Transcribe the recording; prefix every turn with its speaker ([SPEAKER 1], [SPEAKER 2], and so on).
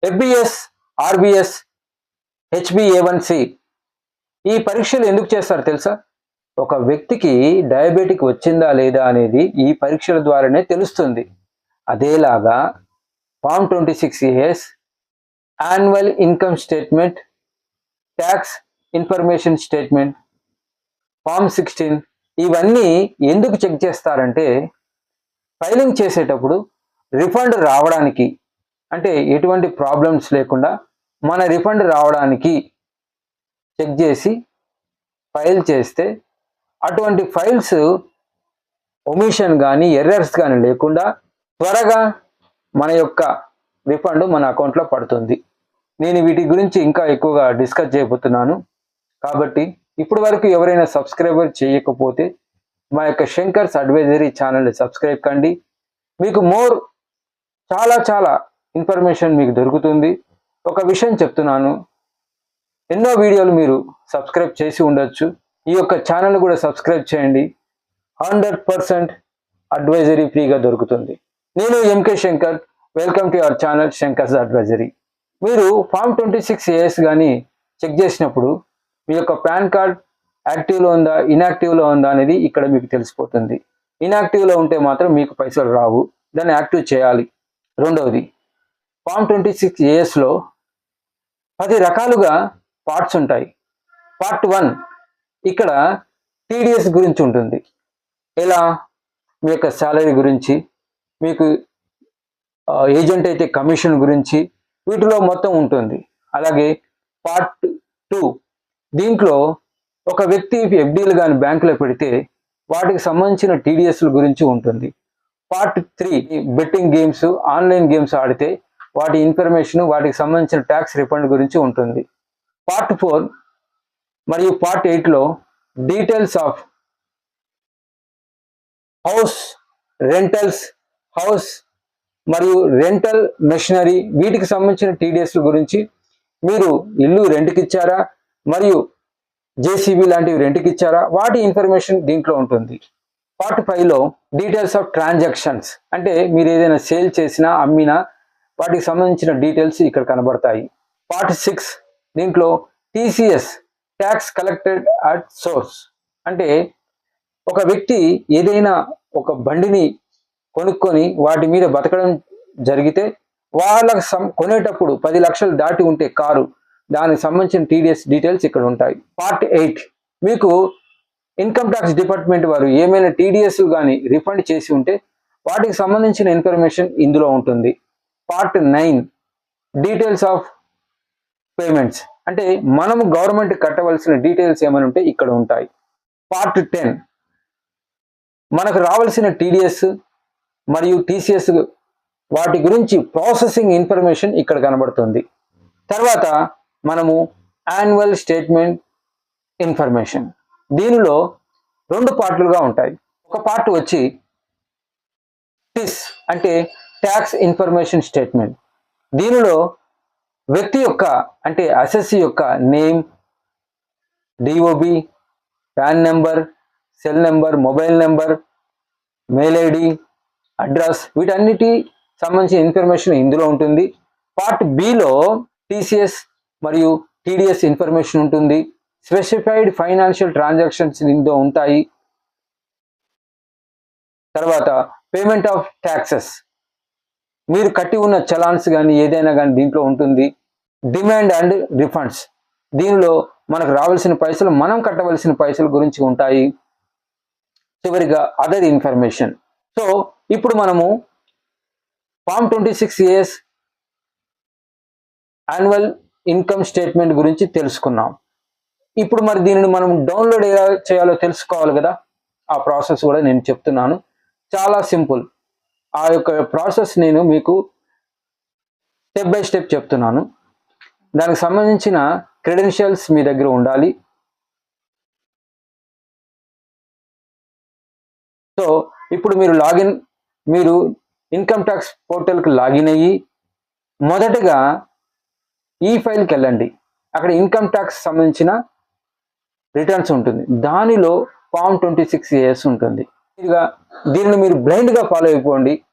[SPEAKER 1] FBS, RBS, హెచ్బిఏవన్సి ఈ పరీక్షలు ఎందుకు చేస్తారు తెలుసా? ఒక వ్యక్తికి డయాబెటిక్ వచ్చిందా లేదా అనేది ఈ పరీక్షల ద్వారానే తెలుస్తుంది. అదేలాగా form 26A annual income statement, tax information statement, form 16 ఇవన్నీ ఎందుకు చెక్ చేస్తారంటే ఫైలింగ్ చేసేటప్పుడు రిఫండ్ రావడానికి, అంటే ఎటువంటి ప్రాబ్లమ్స్ లేకుండా మన రిఫండ్ రావడానికి చెక్ చేసి ఫైల్ చేస్తే అటువంటి ఫైల్స్ ఒమిషన్ కానీ ఎర్రర్స్ కానీ లేకుండా త్వరగా మన యొక్క రిఫండ్ మన అకౌంట్లో పడుతుంది. నేను వీటి గురించి ఇంకా ఎక్కువగా డిస్కస్ చేయబోతున్నాను. కాబట్టి ఇప్పటి వరకు ఎవరైనా సబ్స్క్రైబర్ చేయకపోతే మా యొక్క శంకర్స్ అడ్వైజరీ ఛానల్ని సబ్స్క్రైబ్ కండి. మీకు చాలా ఇన్ఫర్మేషన్ మీకు దొరుకుతుంది. ఒక విషయం చెప్తున్నాను, ఎన్నో వీడియోలు మీరు సబ్స్క్రైబ్ చేసి ఉండొచ్చు. ఈ యొక్క ఛానల్ కూడా సబ్స్క్రైబ్ చేయండి. 100% అడ్వైజరీ ఫ్రీగా దొరుకుతుంది. నేను MK Shankar. Welcome to our channel Shankar's advisory. మీరు ఫామ్ 26AS కానీ చెక్ చేసినప్పుడు మీ యొక్క పాన్ కార్డ్ యాక్టివ్లో ఉందా, ఇన్యాక్టివ్లో ఉందా అనేది ఇక్కడ మీకు తెలిసిపోతుంది. ఇన్యాక్టివ్లో ఉంటే మాత్రం మీకు పైసలు రావు, దాన్ని యాక్టివ్ చేయాలి. రెండవది, ఫామ్ 26ASలో 10 రకాలుగా పార్ట్స్ ఉంటాయి. పార్ట్ 1 ఇక్కడ టీడీఎస్ గురించి ఉంటుంది. ఎలా? మీ యొక్క శాలరీ గురించి, మీకు ఏజెంట్ అయితే కమిషన్ గురించి, వీటిలో మొత్తం ఉంటుంది. అలాగే పార్ట్ 2 దీంట్లో ఒక వ్యక్తి ఎఫ్డీలు కానీ బ్యాంకులో పెడితే వాటికి సంబంధించిన టీడీఎస్ల గురించి ఉంటుంది. Part 3 betting games, online games ఆడితే వాటి ఇన్ఫర్మేషన్, వాటికి సంబంధించిన ట్యాక్స్ రిఫండ్ గురించి ఉంటుంది. పార్ట్ 4 మరియు పార్ట్ 8లో details of house rentals, house మరియు రెంటల్ మెషినరీ, వీటికి సంబంధించిన టీడీఎస్ల గురించి, మీరు ఇల్లు రెంట్కి ఇచ్చారా మరియు జేసీబీ లాంటివి రెంట్కి ఇచ్చారా, వాటి ఇన్ఫర్మేషన్ దీంట్లో ఉంటుంది. పార్ట్ 5లో డీటెయిల్స్ ఆఫ్ ట్రాన్సాక్షన్స్, అంటే మీరు ఏదైనా సేల్ చేసినా అమ్మినా వాటికి సంబంధించిన డీటెయిల్స్ ఇక్కడ కనబడతాయి. పార్ట్ 6 దీంట్లో TCS, tax collected at source, అంటే ఒక వ్యక్తి ఏదైనా ఒక బండిని కొనుక్కొని వాటి మీద బతకడం జరిగితే వాళ్ళకి కొనేటప్పుడు 10 లక్షలు దాటి ఉంటే కారు, దానికి సంబంధించిన టీడీఎస్ డీటెయిల్స్ ఇక్కడ ఉంటాయి. పార్ట్ 8 మీకు ఇన్కమ్ ట్యాక్స్ డిపార్ట్మెంట్ వారు ఏమైనా టీడీఎస్ కానీ రిఫండ్ చేసి ఉంటే వాటికి సంబంధించిన ఇన్ఫర్మేషన్ ఇందులో ఉంటుంది. పార్ట్ 9 డీటెయిల్స్ ఆఫ్ పేమెంట్స్, అంటే మనము గవర్నమెంట్ కట్టవలసిన డీటెయిల్స్ ఏమైనా ఉంటే ఇక్కడ ఉంటాయి. పార్ట్ 10 మనకు రావాల్సిన టీడీఎస్ మరియు టీసీఎస్ వాటి గురించి ప్రాసెసింగ్ ఇన్ఫర్మేషన్ ఇక్కడ కనబడుతుంది. తర్వాత మనము యాన్యువల్ స్టేట్మెంట్ ఇన్ఫర్మేషన్, దీనిలో 2 పార్ట్లుగా ఉంటాయి. ఒక పార్ట్ వచ్చి టిస్, అంటే ట్యాక్స్ ఇన్ఫర్మేషన్ స్టేట్మెంట్. దీనిలో వ్యక్తి యొక్క, అంటే అసెస్సీ యొక్క name, DOB, pan number, cell number, mobile number, mail ID, address, వీటన్నిటి సంబంధించిన ఇన్ఫర్మేషన్ ఇందులో ఉంటుంది. పార్ట్ బిలో టీసీఎస్ మరియు టీడీఎస్ ఇన్ఫర్మేషన్ ఉంటుంది. స్పెసిఫైడ్ ఫైనాన్షియల్ ట్రాన్సాక్షన్స్ ఇందులో ఉంటాయి. తర్వాత పేమెంట్ ఆఫ్ ట్యాక్సెస్, మీరు కట్టి ఉన్న చలాన్స్ కానీ ఏదైనా కానీ దీంట్లో ఉంటుంది. డిమాండ్ అండ్ రిఫండ్స్, దీనిలో మనకు రావాల్సిన పైసలు, మనం కట్టవలసిన పైసల గురించి ఉంటాయి. చివరిగా అదర్ ఇన్ఫర్మేషన్. సో ఇప్పుడు మనము form 26AS annual income statement గురించి తెలుసుకున్నాం. ఇప్పుడు మరి దీనిని మనం డౌన్లోడ్ ఎలా చేయాలో తెలుసుకోవాలి కదా. ఆ ప్రాసెస్ కూడా నేను చెప్తున్నాను, చాలా సింపుల్. ఆ యొక్క ప్రాసెస్ నేను మీకు స్టెప్ బై స్టెప్ చెప్తున్నాను. దానికి సంబంధించిన క్రెడెన్షియల్స్ మీ దగ్గర ఉండాలి. సో ఇప్పుడు మీరు ఇన్కమ్ ట్యాక్స్ పోర్టల్కి లాగిన్ అయ్యి మొదటగా ఈ ఫైల్కి వెళ్ళండి. అక్కడ ఇన్కమ్ ట్యాక్స్ సంబంధించిన రిటర్న్స్ ఉంటుంది, దానిలో ఫామ్ 26AS ఉంటుంది. ఇక దీనిని మీరు బ్లైండ్గా ఫాలో అయిపోండి.